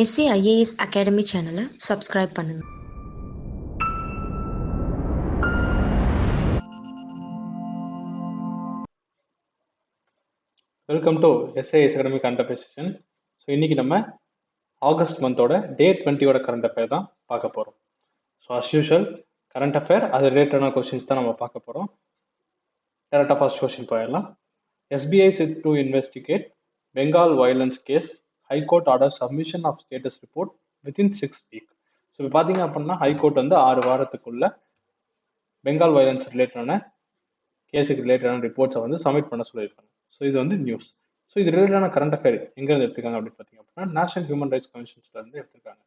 S A IAS academy சேனலை subscribe பண்ணுங்க. Welcome to SIS academy current affair session. So இன்னைக்கு நம்ம ஆகஸ்ட் மந்தோட டே 20 கரண்ட் அஃபேர் தான் பார்க்க போகிறோம். So as usual current affair அது ரிலேட்டடான கொஸ்டின்ஸ் தான் நம்ம பார்க்க போகிறோம். டேரக்டாக ஃபர்ஸ்ட் கொஸ்டின் போயிடலாம். CBI set to investigate Bengal violence case, high court order submission of status report within 6 week. So இப்போ பார்த்தீங்க அப்படின்னா ஹைகோர்ட் வந்து 6 வாரத்துக்குள்ள பெங்கால் வயலன்ஸ் ரிலேட்டடான கேஸுக்கு ரிலேட்டடான ரிப்போர்ட்ஸை வந்து சப்மிட் பண்ண சொல்லியிருக்காங்க. ஸோ இது வந்து நியூஸ். ஸோ இது ரிலேட்டடான கரண்ட் அஃபேர் எங்கேருந்து எடுத்துருக்காங்க அப்படின்னு பார்த்தீங்க அப்படின்னா நேஷனல் ஹியூமன் ரைட்ஸ் கமிஷன்ஸ்ல இருந்து எடுத்திருக்காங்க.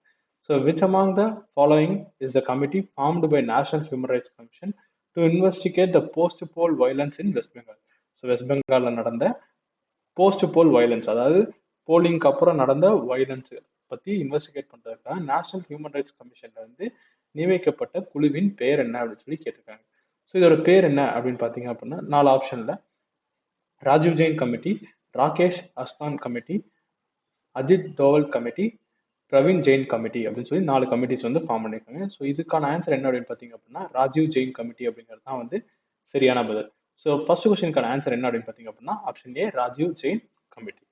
So which among the following is the committee formed by national human rights commission to investigate the post poll violence in West Bengal. So West பெங்காலில் நடந்த போஸ்ட் போல் வயலன்ஸ், அதாவது போலிங்க்கு அப்புறம் நடந்த வயலன்ஸ் பற்றி இன்வெஸ்டிகேட் பண்ணுறதுக்காக நேஷனல் ஹியூமன் ரைட்ஸ் கமிஷன்ல இருந்து நியமிக்கப்பட்ட குழுவின் பேர் என்ன அப்படின்னு சொல்லி கேட்டிருக்காங்க. ஸோ இதோட பேர் என்ன அப்படின்னு பார்த்தீங்க அப்படின்னா 4 ஆப்ஷன்ல Rajeev Jain committee, Rakesh Asthana committee, Ajit Doval committee, Praveen Jain committee அப்படின்னு சொல்லி 4 கமிட்டிஸ் வந்து ஃபார்ம் பண்ணியிருக்காங்க. ஸோ இதுக்கான ஆன்சர் என்ன அப்படின்னு பார்த்தீங்க அப்படின்னா ராஜீவ் ஜெயின் கமிட்டி அப்படிங்கிறது தான் வந்து சரியான பதில். ஸோ ஃபர்ஸ்ட் கொஸ்டினுக்கான ஆன்சர் என்ன அப்படின்னு பார்த்தீங்க அப்படின்னா ஆப்ஷன் ஏ Rajiv Jain committee.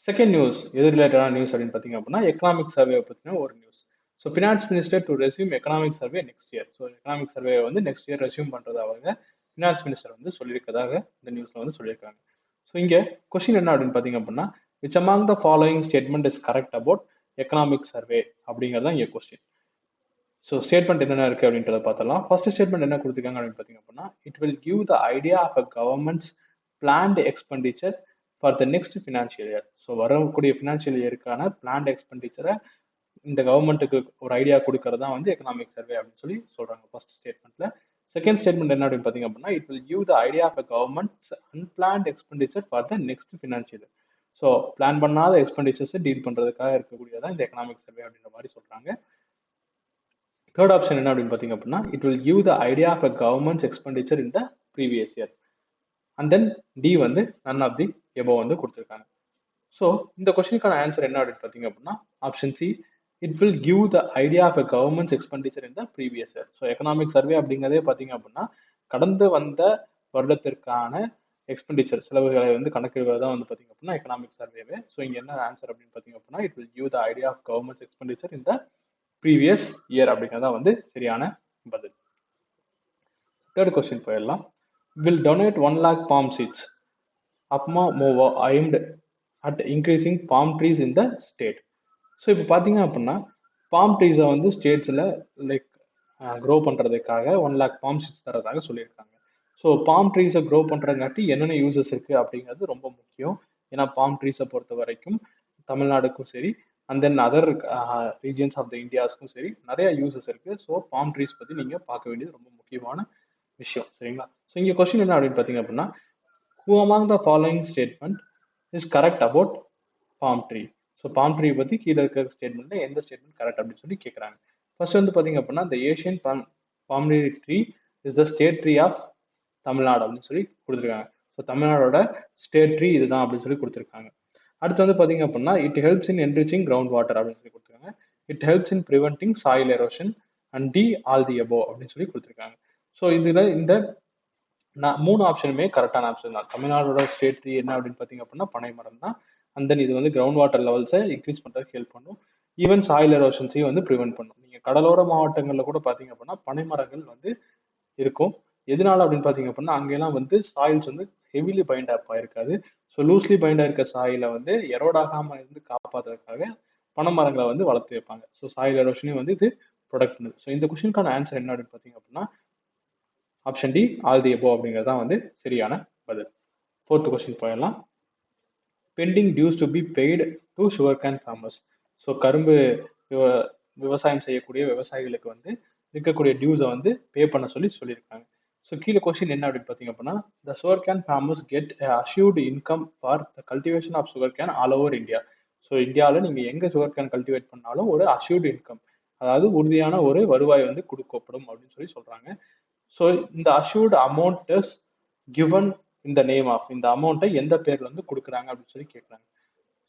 Second news எது ரிலேட்டடான நியூஸ் அப்படின்னு பார்த்தீங்க அப்படின்னா எக்கனாமிக் சர்வே பற்றின ஒரு news. So finance minister to resume economic survey next year. So economic survey வந்து நெக்ஸ்ட் இயர் ரெஸ்யூம் பண்ணுறதாக ஃபினான்ஸ் மினிஸ்டர் வந்து சொல்லியிருக்கதாக இந்த நியூஸ்ல வந்து சொல்லியிருக்காங்க. ஸோ இங்கே கொஸ்டின் என்ன அப்படின்னு பார்த்தீங்க அப்படின்னா which among the following statement is correct about economic survey அப்படிங்கிறது தான் இங்கே கொஸ்டின். ஸோ ஸ்டேட்மெண்ட் என்னென்ன இருக்கு அப்படின்றத பார்த்தலாம். ஃபர்ஸ்ட் ஸ்டேட்மெண்ட் என்ன கொடுத்துருக்காங்க அப்படின்னு பார்த்தீங்க அப்படின்னா it will give the idea of a government's planned expenditure for the next financial year. So வரக்கூடிய ஃபினான்ஷியல் இயருக்கான பிளான்ட் எக்ஸ்பெண்டிச்சரை இந்த கவர்மெண்ட்டுக்கு ஒரு ஐடியா கொடுக்கறது தான் வந்து எக்கனாமிக் சர்வே அப்படின்னு சொல்லி சொல்றாங்க ஃபர்ஸ்ட் ஸ்டேட்மெண்ட்ல. செகண்ட் ஸ்டேட்மெண்ட் என்ன அப்படின்னு பார்த்தீங்க அப்படின்னா it will give the idea of a government's unplanned expenditure for the next financial year. So plan பண்ணாத எக்ஸ்பெண்டிச்சர்ஸ் டீல் பண்றதுக்காக இருக்கக்கூடியதான் இந்த எக்கனாமிக் சர்வே அப்படின்ற மாதிரி சொல்றாங்க. தேர்ட் ஆப்ஷன் என்ன அப்படின்னு பார்த்தீங்க அப்படின்னா it will give the idea of a government's expenditure in the previous year. And then D வந்து நன் ஆஃப் தி எபோ வந்து கொடுத்துருக்காங்க. ஸோ இந்த கொஸ்டினுக்கான ஆன்சர் என்ன அப்படின்னு பார்த்தீங்க அப்படின்னா option C it will give the idea of a government's expenditure in the previous year. So economic survey அப்படிங்கிறதே பார்த்தீங்க அப்படின்னா கடந்து வந்த வருடத்திற்கான எக்ஸ்பெண்டிச்சர் செலவுகளை வந்து கணக்கிடுவது தான் வந்து பார்த்தீங்க அப்படின்னா எக்கனாமிக் சர்வேவே. ஸோ இங்கே என்ன ஆன்சர் அப்படின்னு பார்த்தீங்க அப்படின்னா it will give the idea of government's expenditure in the previous year அப்படிங்கிறதா வந்து சரியான பதில். தேர்ட் கொஸ்டின் போயிடலாம். Will donate 1 lakh palm seeds அப்மா மோவா aimed at increasing palm trees in the state. So இப்போ பார்த்தீங்க அப்படின்னா பாம் ட்ரீஸை வந்து ஸ்டேட்ஸில் லைக் க்ரோ பண்ணுறதுக்காக 1 lakh palm seeds தரதாக சொல்லியிருக்காங்க. ஸோ பாம் ட்ரீஸை க்ரோ பண்ணுறங்காட்டி என்னென்ன யூசஸ் இருக்குது அப்படிங்கிறது ரொம்ப முக்கியம். ஏன்னா பாம் ட்ரீஸை பொறுத்த வரைக்கும் தமிழ்நாடுக்கும் சரி and then other regions of the இந்தியாஸ்க்கும் சரி நிறைய யூசஸ் இருக்குது. ஸோ பாம் ட்ரீஸ் பற்றி நீங்கள் பார்க்க வேண்டியது ரொம்ப முக்கியமான விஷயம். சரிங்களா? ஸோ இங்கே கொஸ்டின் என்ன அப்படின்னு பார்த்தீங்க அப்படின்னா who among the following statement is correct about palm tree. So bomb tree பற்றி கீழே இருக்கிற ஸ்டேட்மெண்ட்ல எந்த ஸ்டேட்மெண்ட் கரெக்ட் அப்படின்னு சொல்லி கேட்குறாங்க. ஃபர்ஸ்ட் வந்து பார்த்தீங்க அப்படின்னா the Asian palm tree is the state tree of Tamil Nadu அப்படின்னு சொல்லி கொடுத்துருக்காங்க. ஸோ தமிழ்நாடோட ஸ்டேட் ட்ரீ இதுதான் அப்படின்னு சொல்லி கொடுத்துருக்காங்க. அடுத்து வந்து பார்த்தீங்க அப்படின்னா it helps in enriching ground water அப்படின்னு சொல்லி கொடுத்துருக்காங்க. It helps in preventing soil erosion and D all the above அப்படின்னு சொல்லி கொடுத்துருக்காங்க. ஸோ இதில் இந்த 3 ஆப்ஷனுமே கரெக்டான ஆப்ஷன் தான். தமிழ்நாடோட ஸ்டேட் ட்ரீ என்ன அப்படின்னு பார்த்தீங்க அப்படின்னா பனை மரம் தான். அண்ட் தென் இது வந்து கிரவுண்ட் வாட்டர் லெவல்ஸை இன்க்ரீஸ் பண்ணுறதுக்கு ஹெல்ப் பண்ணும். ஈவன் சாயில் எரோஷன்ஸையும் வந்து ப்ரிவென்ட் பண்ணும். நீங்கள் கடலோர மாவட்டங்களில் கூட பார்த்தீங்க அப்படின்னா பனை மரங்கள் வந்து இருக்கும். எதனால அப்படின்னு பார்த்தீங்க அப்படின்னா அங்கெல்லாம் வந்து சாயில்ஸ் வந்து ஹெவிலி பைண்ட் அப் ஆயிருக்காது. ஸோ லூஸ்லி பைண்ட் ஆயிருக்க சாயிலை வந்து எரோடாகாம இருந்து காப்பாற்றுறதுக்காக பனை மரங்களை வந்து வளர்த்து வைப்பாங்க. ஸோ சாயில் எரோஷனையும் வந்து இது ப்ரொடக்ட் பண்ணுது. ஸோ இந்த கொஸ்டினுக்கான ஆன்சர் என்ன அப்படின்னு பார்த்தீங்க அப்படின்னா option D all the above அப்படிங்கிறது தான் வந்து சரியான பதில். ஃபோர்த் கொஸ்டின் போயிடலாம். Pending dues to be paid to sugar cane farmers. So கரும்பு விவசாயம் செய்யக்கூடிய விவசாயிகளுக்கு வந்து இருக்கக்கூடிய டியூஸை வந்து பே பண்ண சொல்லியிருக்காங்க. ஸோ கீழே கொஸ்டின் என்ன அப்படின்னு பார்த்தீங்க அப்படின்னா the sugar can farmers get assured income for the cultivation of sugar cane all over India. So இந்தியாவில் நீங்கள் எங்கே சுகர் கேன் கல்டிவேட் பண்ணாலும் ஒரு அஷ்யூர்டு இன்கம், அதாவது உறுதியான ஒரு வருவாய் வந்து கொடுக்கப்படும் அப்படின்னு சொல்லி சொல்றாங்க. ஸோ இந்த அஷ்யூர்டு அமௌண்ட் இஸ் கிவன் இந்த நேம் ஆஃப், இந்த அமௌண்ட்டை எந்த பேர்ல வந்து கொடுக்குறாங்க அப்படின்னு சொல்லி கேட்குறாங்க.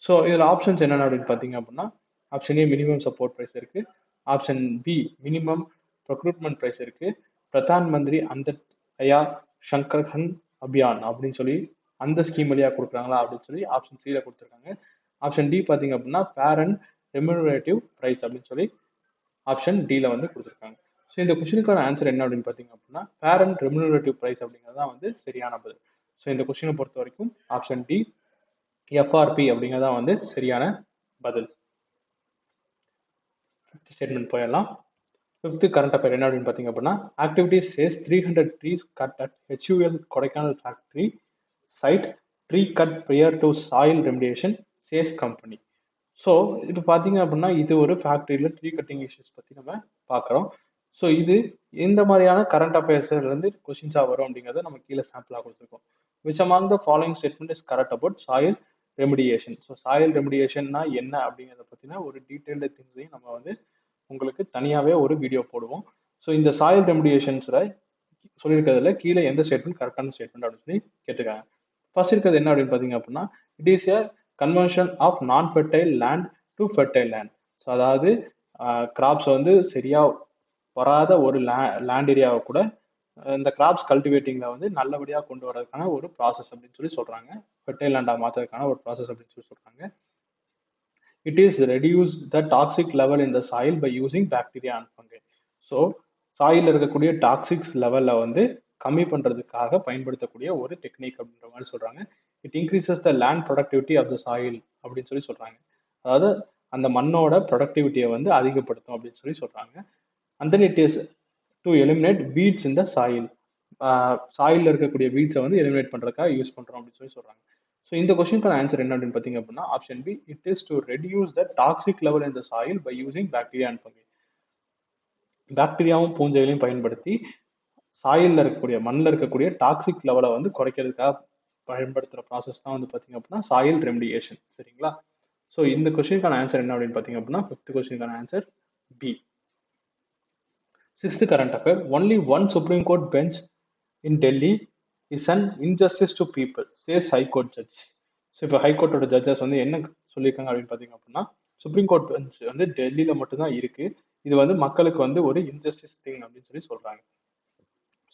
ஸோ இதில் ஆப்ஷன்ஸ் என்னென்ன அப்படின்னு பார்த்தீங்க அப்படின்னா, option A minimum support price இருக்கு, option B minimum procurement price இருக்கு, பிரதான் மந்திரி அந்தர்யா சங்கர்ஹன் அபியான் அப்படின்னு சொல்லி அந்த ஸ்கீம் வழியா கொடுக்குறாங்களா அப்படின்னு சொல்லி ஆப்ஷன் சில கொடுத்துருக்காங்க. ஆப்ஷன் டி பார்த்தீங்க அப்படின்னா பேரண்ட் ரெம்யூனரேட்டிவ் ப்ரைஸ் அப்படின்னு சொல்லி ஆப்ஷன் டில வந்து கொடுத்துருக்காங்க. ஸோ இந்த கொஸ்டினுக்கான ஆன்சர் என்ன அப்படின்னு பார்த்தீங்க அப்படின்னா பேரண்ட் ரெம்யூனரேட்டிவ் ப்ரைஸ் அப்படிங்கிறது தான் வந்து சரியான பதில். ஸோ இந்த கொஸ்டினை பொறுத்த வரைக்கும் ஆப்ஷன் டி எஃப்ஆர்பி அப்படிங்கிறதா வந்து சரியான பதில். ஃபிஃப்த் ஸ்டேட்மெண்ட் போயிடலாம். ஃபிஃப்த் கரண்ட் அஃபேர் என்ன அப்படின்னு பார்த்தீங்க அப்படின்னா activists says 300 trees cut at HUL Kodaikanal factory site tree cut prior to soil remediation says company. So இப்போ பார்த்தீங்க அப்படின்னா இது ஒரு ஃபேக்ட்ரியில் ட்ரீ கட்டிங் இஷ்யூஸ் பற்றி நம்ம பார்க்குறோம். ஸோ இது இந்த மாதிரியான கரண்ட் அஃபேர்ஸ்லேருந்து கொஸ்டின்ஸாக வரும் அப்படிங்கிறத நம்ம கீழே சாம்பிளாக கொடுத்துருக்கோம். Which among the following statement is correct about soil remediation. So soil ரெமிடியேஷன்னா என்ன அப்படிங்கிறத பற்றின ஒரு டீட்டெயில்டு திங்ஸையும் நம்ம வந்து உங்களுக்கு தனியாகவே ஒரு வீடியோ போடுவோம். ஸோ இந்த சாயில் ரெமிடியேஷன்ஸில் சொல்லியிருக்கிறதுல கீழே எந்த ஸ்டேட்மெண்ட் கரெக்டான ஸ்டேட்மெண்ட் அப்படின்னு சொல்லி கேட்டிருக்காங்க. ஃபர்ஸ்ட் இருக்கிறது என்ன அப்படின்னு பார்த்தீங்க அப்படின்னா it is a conversion of non fertile land to fertile land. So அதாவது கிராப்ஸ் வந்து சரியா வராத ஒரு லேண்ட் ஏரியாவை கூட இந்த கிராப்ஸ் கல்டிவேட்டிங்ல வந்து நல்லபடியாக கொண்டு வரதுக்கான ஒரு ப்ராசஸ் அப்படின்னு சொல்லி சொல்றாங்க. ஃபெர்டைல் லேண்டாக மாற்றுறதுக்கான ஒரு ப்ராசஸ் அப்படின்னு சொல்லி சொல்றாங்க. It is reduce the toxic level in the soil by using bacteria and fungi. So soil இருக்கக்கூடிய டாக்ஸிக்ஸ் லெவலில் வந்து கம்மி பண்ணுறதுக்காக பயன்படுத்தக்கூடிய ஒரு டெக்னிக் அப்படின்ற மாதிரி சொல்கிறாங்க. It increases the land productivity of the soil அப்படின்னு சொல்லி சொல்கிறாங்க. அதாவது அந்த மண்ணோட ப்ரொடக்டிவிட்டியை வந்து அதிகப்படுத்தும் அப்படின்னு சொல்லி சொல்கிறாங்க. And then it is to eliminate weeds in the soil. சாயிலில் இருக்கக்கூடிய வீட்ஸை வந்து எலிமினேட் பண்ணுறதுக்காக யூஸ் பண்ணுறோம் அப்படின்னு சொல்லி சொல்கிறாங்க. ஸோ இந்த கொஸ்டினுக்கான ஆன்சர் என்ன அப்படின்னு பார்த்தீங்க அப்படின்னா option B it is to reduce the toxic level in the soil by using bacteria and fungi. பாக்டீரியாவும் பூஞ்சைகளையும் பயன்படுத்தி சாயிலில் இருக்கக்கூடிய மண்ணில் இருக்கக்கூடிய டாக்ஸிக் லெவலை வந்து குறைக்கிறதுக்காக பயன்படுத்துகிற ப்ராசஸ் தான் வந்து பார்த்தீங்க அப்படின்னா சாயில் ரெமிடியேஷன். சரிங்களா? ஸோ இந்த கொஸ்டினுக்கான ஆன்சர் என்ன அப்படின்னு பார்த்தீங்க அப்படின்னா ஃபிஃப்த் கொஸ்டினுக்கான answer B. Sixth current affair only one supreme court bench in Delhi is an injustice to people says high court judge. So இப்போ ஹைகோர்ட்டோட ஜட்ஜஸ் வந்து என்ன சொல்லியிருக்காங்க அப்படின்னு பார்த்தீங்க அப்படின்னா சுப்ரீம் கோர்ட் பெஞ்ச் வந்து டெல்லியில் மட்டும்தான் இருக்கு, இது வந்து மக்களுக்கு வந்து ஒரு இன்ஜஸ்டிஸ் திங் அப்படின்னு சொல்லி சொல்றாங்க.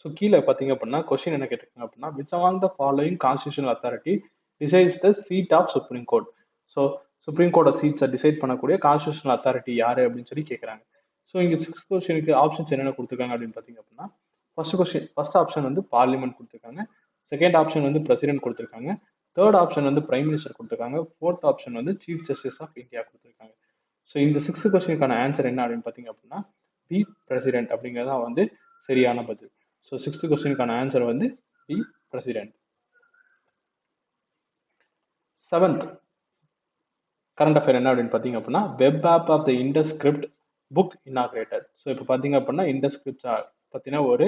ஸோ கீழே பார்த்தீங்க அப்படின்னா கொஸ்டின் என்ன கேட்டிருக்காங்க அப்படின்னா which among the following constitutional authority decides the seat of supreme court. So supreme கோர்ட்டோட சீட்ஸை டிசைட் பண்ணக்கூடிய கான்ஸ்டியூஷனல் அத்தாரிட்டி யாரு அப்படின்னு சொல்லி கேட்குறாங்க. ஸோ இங்கே சிக்ஸ்த் கொஸ்டினுக்கு ஆப்ஷன்ஸ் என்னென்ன கொடுத்துருக்காங்க அப்படின்னு பார்த்தீங்க அப்படின்னா ஃபர்ஸ்ட் ஆப்ஷன் வந்து பார்லிமெண்ட் கொடுத்துருக்காங்க, செகண்ட் ஆப்ஷன் வந்து பிரசிடென்ட் கொடுத்துருக்காங்க, தேர்ட் ஆப்ஷன் வந்து பிரைம் மினிஸ்டர் கொடுத்துருக்காங்க, ஃபோர்த் ஆப்ஷன் வந்து சீஃப் ஜஸ்டிஸ் ஆஃப் இந்தியா கொடுத்துருக்காங்க. ஸோ இந்த சிக்ஸ்த் கொஸ்டினுக்கான ஆன்சர் என்ன அப்படின்னு பார்த்தீங்க அப்படின்னா பி பிரசிடென்ட் அப்படிங்கிறது தான் வந்து சரியான பதில். ஸோ சிக்ஸ்த் கொஸ்டினுக்கான ஆன்சர் வந்து B president. Seventh current affair என்ன அப்படின்னு பார்த்தீங்க அப்படின்னா web app of the Indus script book inaugurated. So இப்போ பார்த்தீங்க அப்படின்னா இண்டஸ்கிரிப்ட் பற்றின ஒரு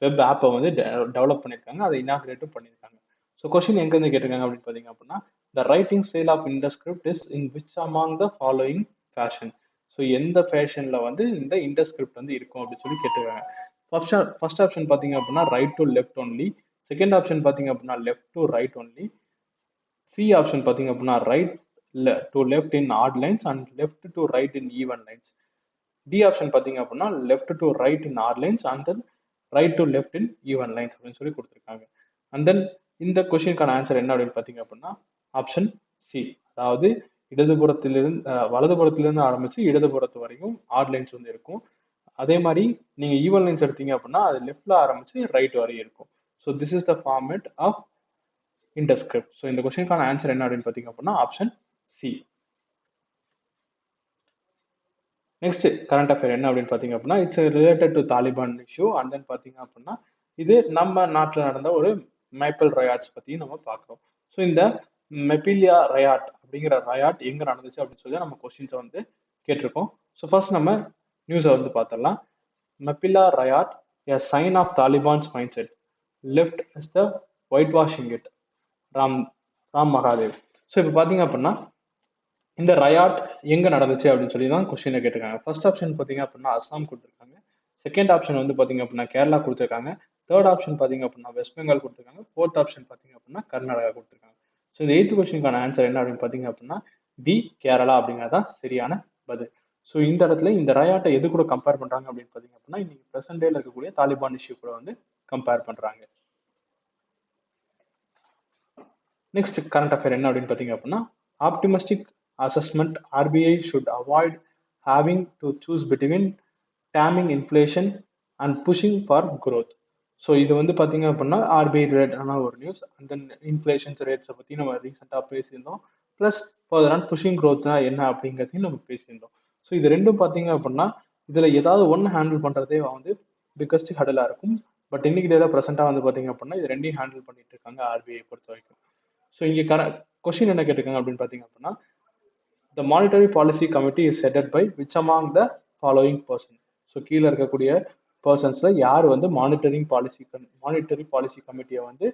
வெப் ஆப்பை வந்து டெவலப் பண்ணியிருக்காங்க, அதை இனாகிரேட்டும் பண்ணியிருக்காங்க. ஸோ கொஸ்டின் எங்கேருந்து கேட்டிருக்காங்க அப்படின்னு பார்த்தீங்க அப்படின்னா the writing style of Indus script is in which among the following fashion. So எந்த ஃபேஷனில் வந்து இந்த இண்டஸ்கிரிப்ட் வந்து இருக்கும் அப்படின்னு சொல்லி கேட்டிருக்காங்க. ஃபர்ஸ்ட் ஆப்ஷன் பார்த்தீங்க அப்படின்னா right to left only, second option பார்த்தீங்க அப்படின்னா left to right only, C option பார்த்தீங்க அப்படின்னா right to left in odd lines and left to right in even lines, D option பார்த்தீங்க அப்படின்னா left to right in odd lines and then right to left in even lines அப்படின்னு சொல்லி கொடுத்துருக்காங்க. And then இந்த கொஸ்டினுக்கான answer என்ன அப்படின்னு பார்த்தீங்க அப்படின்னா ஆப்ஷன் சி, அதாவது வலதுபுறத்திலிருந்து ஆரம்பிச்சு இடதுபுறத்து வரைக்கும் ஆட் லைன்ஸ் வந்து இருக்கும். அதே மாதிரி நீங்க ஈவன் லைன்ஸ் எடுத்தீங்க அப்படின்னா அது லெஃப்ட்ல ஆரம்பிச்சு ரைட் வரையும் இருக்கும். So this is the format of Indus script. So இந்த கொஸ்டினுக்கான ஆன்சர் என்ன அப்படின்னு பார்த்தீங்க அப்படின்னா option C. Next current affair என்ன அப்படின்னு பார்த்தீங்க அப்படின்னா it's related to Taliban issue. And then பார்த்தீங்க அப்படின்னா இது நம்ம நாட்டில் நடந்த ஒரு மைப்பல் ரயாட்ஸ் பற்றியும் நம்ம பார்க்குறோம். ஸோ இந்த மெப்பிலியா ரயாட் அப்படிங்கிற ரயாட் எங்கே நடந்துச்சு அப்படின்னு சொல்லி நம்ம கொஸ்டின்ஸை வந்து கேட்டிருக்கோம். ஸோ ஃபர்ஸ்ட் நம்ம நியூஸை வந்து பார்த்துடலாம். Mappila riot a sign of Taliban's mindset, left is the whitewashing it, Ram Madhav. So இப்போ பார்த்தீங்க அப்படின்னா இந்த ரயாட் எங்க நடந்துச்சு அப்படின்னு சொல்லி தான் கொஸ்டினை கேட்டிருக்காங்க. ஃபர்ஸ்ட் ஆப்ஷன் பார்த்தீங்க அப்படின்னா அஸ்ஸாம் கொடுத்துருக்காங்க, செகண்ட் ஆப்ஷன் வந்து பார்த்தீங்க அப்படின்னா கேரளா கொடுத்துருக்காங்க, தேர்ட் ஆப்ஷன் பார்த்தீங்க அப்படின்னா வெஸ்ட் பெங்கால் கொடுத்துருக்காங்க, ஃபோர்த் ஆப்ஷன் பார்த்தீங்க அப்படின்னா கர்நாடகா கொடுத்துருக்காங்க. ஸோ இந்த எய்த் கொஸ்டினுக்கான ஆன்சர் என்ன அப்படின்னு பார்த்தீங்க அப்படின்னா பி கேரளா அப்படிங்கிறது தான் சரியான பதில். ஸோ இந்த இடத்துல இந்த ரயாட்டை எது கூட கம்பேர் பண்றாங்க அப்படின்னு பார்த்தீங்க அப்படின்னா இன்னைக்கு ப்ரெசென்ட் டேல இருக்கக்கூடிய தாலிபான் இஷ்யூ கூட வந்து கம்பேர் பண்றாங்க. நெக்ஸ்ட் கரண்ட் அஃபேர் என்ன அப்படின்னு பார்த்தீங்க அப்படின்னா optimistic assessment RBI should avoid having to choose between taming inflation and pushing for growth. So இது வந்து பார்த்தீங்க அப்படின்னா ஆர்பிஐ ரிலேட்டடான ஒரு நியூஸ். அண்ட் தென் இன்ஃப்ளேஷன்ஸ் ரேட்ஸை பற்றி நம்ம ரீசெண்டாக பேசியிருந்தோம். ப்ளஸ் ஃபர்தரான புஷிங் க்ரோத்னா என்ன அப்படிங்கிறதையும் நம்ம பேசியிருந்தோம். ஸோ இது ரெண்டும் பார்த்தீங்க அப்படின்னா இதில் ஏதாவது ஒன்று ஹேண்டில் பண்ணுறதே வந்து பிக்கஸ்ட் ஹடலாக இருக்கும். பட் இன்னைக்கு டேல ப்ரெசென்ட்டாக வந்து பார்த்தீங்க அப்படின்னா இது ரெண்டையும் ஹேண்டில் பண்ணிட்டு இருக்காங்க ஆர்பிஐ பொறுத்த வரைக்கும். ஸோ இங்கே கொஸ்டின் என்ன கேட்டிருக்காங்க அப்படின்னு பார்த்தீங்க அப்படின்னா the monetary policy committee is headed by which among the following person. So கீழே இருக்கக்கூடிய பர்சன்ஸ்ல யார் வந்து மானிட்டரி பாலிசி கமிட்டியை வந்து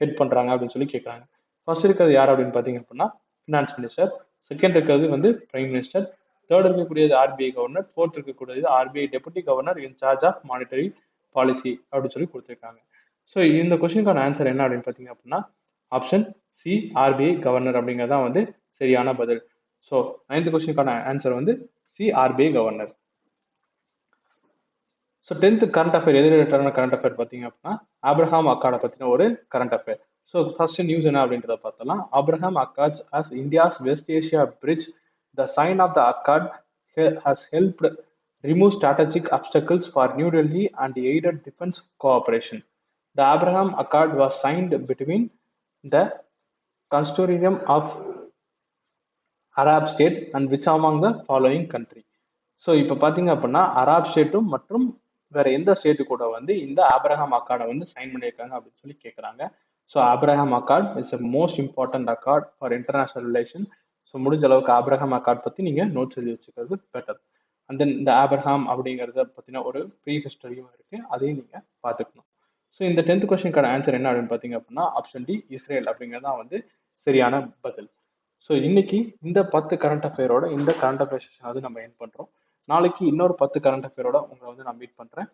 ஹெட் பண்றாங்க அப்படின்னு சொல்லி கேட்குறாங்க. ஃபர்ஸ்ட் இருக்கிறது யார் அப்படின்னு பார்த்தீங்க அப்படின்னா ஃபினான்ஸ் மினிஸ்டர். செகண்ட் இருக்கிறது வந்து பிரைம் மினிஸ்டர். தேர்ட் இருக்கக்கூடியது ஆர்பிஐ கவர்னர். ஃபோர்த் இருக்கக்கூடியது RBI deputy governor in charge of monetary policy அப்படின்னு சொல்லி கொடுத்துருக்காங்க. ஸோ இந்த கொஸ்டினுக்கான ஆன்சர் என்ன அப்படின்னு பார்த்தீங்க அப்படின்னா ஆப்ஷன் சி ஆர்பிஐ கவர்னர் அப்படிங்கிறதான் வந்து சரியான பதில். ஸோ 9th கொஸ்டினுக்கான ஆன்சர் வந்து C RBI governor. So 10th current affair எது ரிலேட்டடான கரண்ட் அஃபேர் பார்த்தீங்க அப்படின்னா ஆப்ரஹாம் அக்காடை பற்றின ஒரு current affair. So first news என்ன அப்படின்றத பார்த்தலாம். Abraham accord as India's West Asia bridge the sign of the accord has helped remove strategic obstacles for New Delhi and aided defense cooperation. The Abraham Accord was signed between the consortium of Arab state and which among the following country. So இப்போ பார்த்தீங்க அப்படின்னா அராப் ஸ்டேட்டும் மற்றும் வேற எந்த state கூட வந்து இந்த Abraham அக்கார்டை வந்து சைன் பண்ணியிருக்காங்க அப்படின்னு சொல்லி கேட்குறாங்க. So Abraham accord is a most important accord for international relation. So முடிஞ்ச அளவுக்கு ஆப்ரஹாம் அக்கார்ட் பற்றி நீங்கள் நோட்ஸ் எழுதி வச்சுக்கிறது பெட்டர். அண்ட் தென் இந்த ஆப்ரஹாம் அப்படிங்கிறத பற்றின ஒரு ப்ரீ ஹிஸ்டரியும் இருக்குது, அதையும் நீங்கள் பார்த்துக்கணும். ஸோ இந்த 10th கொஸ்டினுக்கான ஆன்சர் என்ன அப்படின்னு பார்த்தீங்க அப்படின்னா ஆப்ஷன் டி இஸ்ரேல் அப்படிங்கிறது தான் வந்து சரியான பதில். ஸோ இன்னைக்கு இந்த 10 கரண்ட் அஃபேரோட இந்த கரண்ட் அஃபேர் செஷன் வந்து நம்ம என் பண்ணுறோம். நாளைக்கு இன்னொரு 10 கரண்ட் அஃபேரோட உங்களை வந்து நான் மீட் பண்ணுறேன்.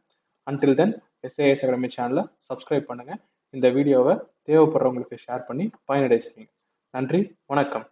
அன்டில் தென் எஸ்ஏஎஸ் அகாடமி சேனலை சப்ஸ்கிரைப் பண்ணுங்கள். இந்த வீடியோவை தேவைப்படுறவங்களுக்கு ஷேர் பண்ணி பயனடை செய்யுங்க. நன்றி, வணக்கம்.